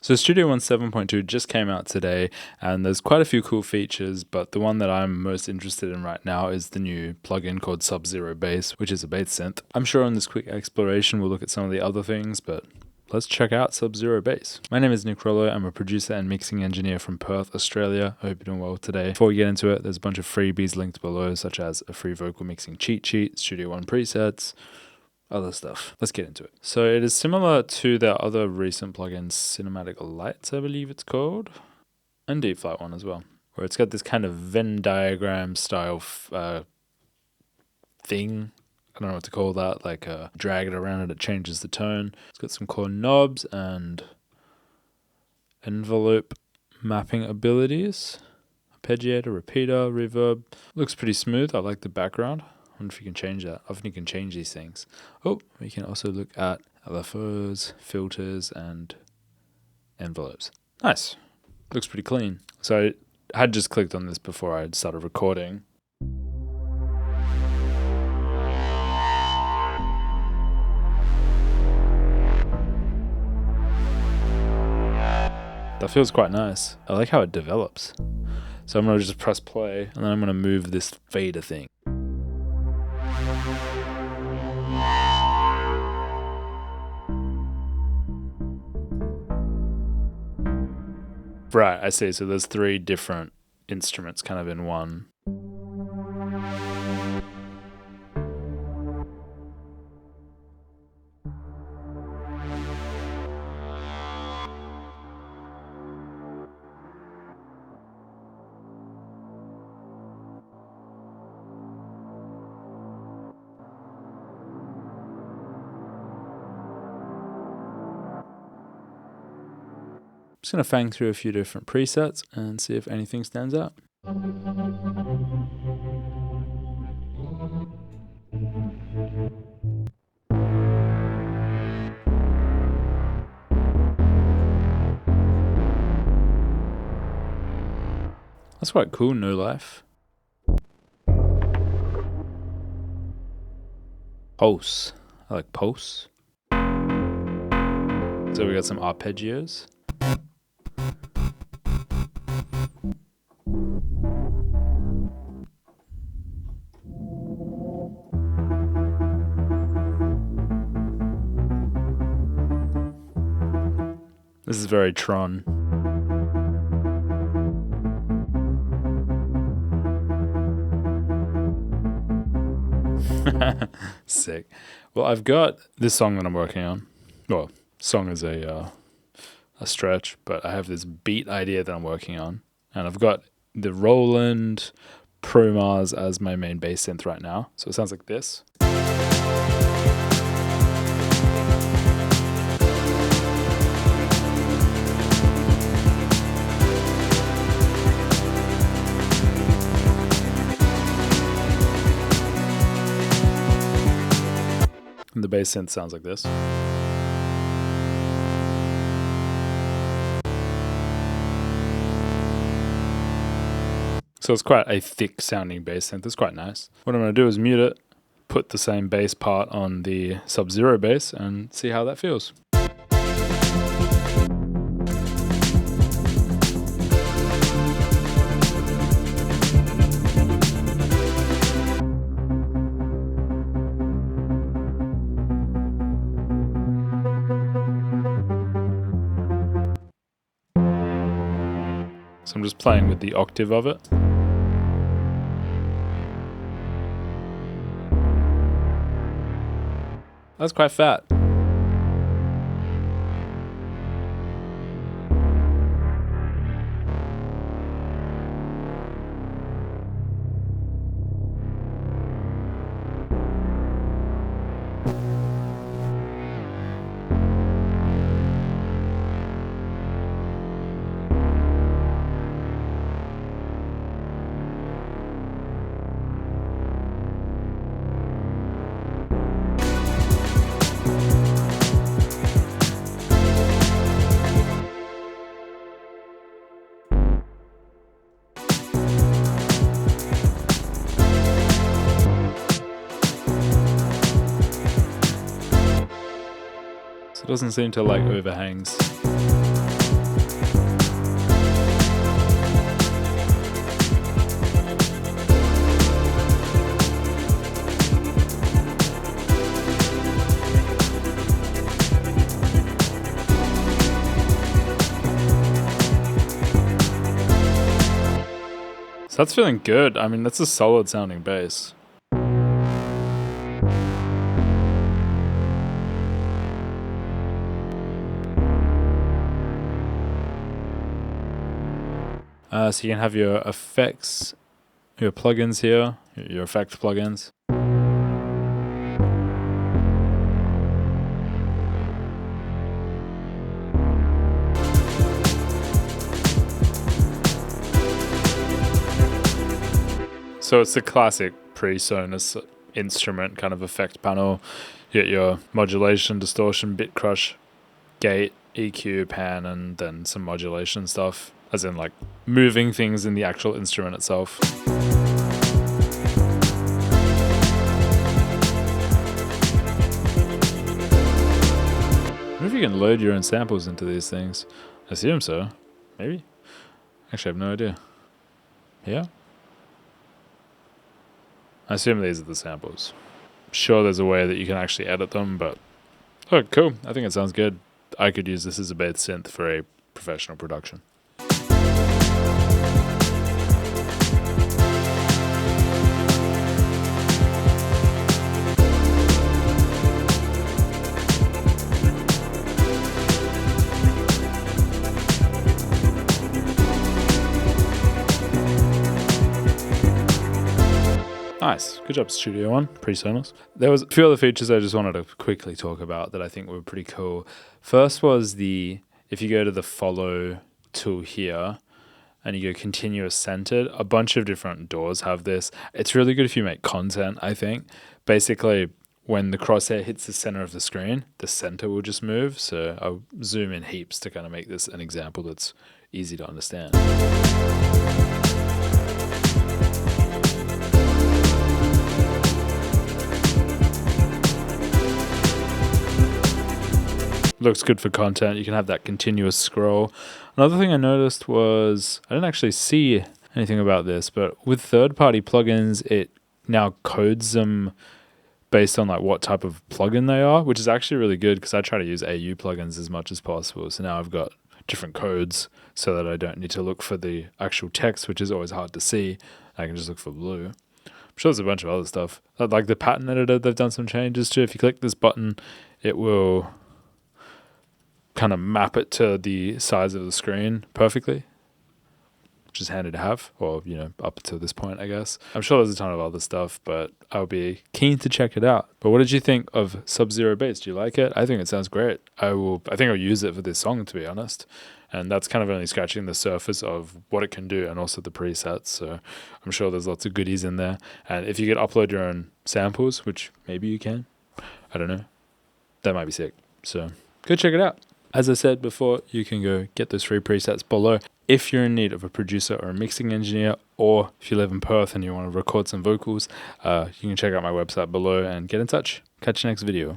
So Studio One 7.2 just came out today, and there's quite a few cool features, but the one that I'm most interested in right now is the new plugin called Sub-Zero Bass, which is a bass synth. I'm sure in this quick exploration we'll look at some of the other things, but let's check out Sub-Zero Bass. My name is Rollo. I'm a producer and mixing engineer from Perth, Australia. I hope you're doing well today. Before we get into it, there's a bunch of freebies linked below, such as a free vocal mixing cheat sheet, Studio One presets, other stuff. Let's get into it. So it is similar to their other recent plugins, Cinematic Lights, I believe it's called, and Deep Flight one as well, where it's got this kind of Venn diagram style thing. I don't know what to call that. Like drag it around and it changes the tone. It's got some cool knobs and envelope mapping abilities. Arpeggiator, repeater, reverb. Looks pretty smooth. I like the background. I wonder if you can change that. Often you can change these things. Oh, we can also look at LFOs, filters, and envelopes. Nice. Looks pretty clean. So I had just clicked on this before I had started recording. That feels quite nice. I like how it develops. So I'm going to just press play, and then I'm going to move this fader thing. Right, I see. So there's 3 different instruments kind of in one. Just going to fang through a few different presets and see if anything stands out. That's quite cool, No Life. Pulse. I like pulse. So we got some arpeggios. This is very Tron. Sick. Well, I've got this song that I'm working on. Well, song is a stretch, but I have this beat idea that I'm working on. And I've got the Roland Pro Mars as my main bass synth right now. So it sounds like this. And the bass synth sounds like this. So it's quite a thick sounding bass synth. It's quite nice. What I'm going to do is mute it, put the same bass part on the Sub-Zero bass, and see how that feels. So I'm just playing with the octave of it. That's quite fat. So it doesn't seem to like overhangs. That's feeling good. I mean, that's a solid sounding bass. So you can have your effects, your plugins here, your effect plugins. So it's the classic pre-Sonus instrument kind of effect panel. You get your modulation, distortion, bit crush, gate, EQ, pan, and then some modulation stuff, as in like moving things in the actual instrument itself. I wonder if you can load your own samples into these things. I assume so. Maybe? Actually, I have no idea. Yeah? I assume these are the samples. Sure, there's a way that you can actually edit them, but... Oh, cool. I think it sounds good. I could use this as a bass synth for a professional production. Nice. Good job, Studio One, pre-Sonos. There was a few other features I just wanted to quickly talk about that I think were pretty cool. First was if you go to the follow tool here and you go continuous centered, a bunch of different doors have this. It's really good if you make content, I think. Basically, when the crosshair hits the center of the screen, the center will just move. So I'll zoom in heaps to kind of make this an example that's easy to understand. Looks good for content. You can have that continuous scroll. Another thing I noticed was, I didn't actually see anything about this, but with third-party plugins, it now codes them based on like what type of plugin they are, which is actually really good because I try to use AU plugins as much as possible. So now I've got different codes so that I don't need to look for the actual text, which is always hard to see. I can just look for blue. I'm sure there's a bunch of other stuff. Like the pattern editor, they've done some changes to. If you click this button, it will kind of map it to the size of the screen perfectly, which is handy to have, or, up to this point, I guess. I'm sure there's a ton of other stuff, but I'll be keen to check it out. But what did you think of Sub-Zero Bass? Do you like it? I think it sounds great. I think I'll use it for this song, to be honest. And that's kind of only scratching the surface of what it can do and also the presets. So I'm sure there's lots of goodies in there. And if you could upload your own samples, which maybe you can, I don't know, that might be sick. So go check it out. As I said before, you can go get those free presets below. If you're in need of a producer or a mixing engineer, or if you live in Perth and you want to record some vocals, you can check out my website below and get in touch. Catch you next video.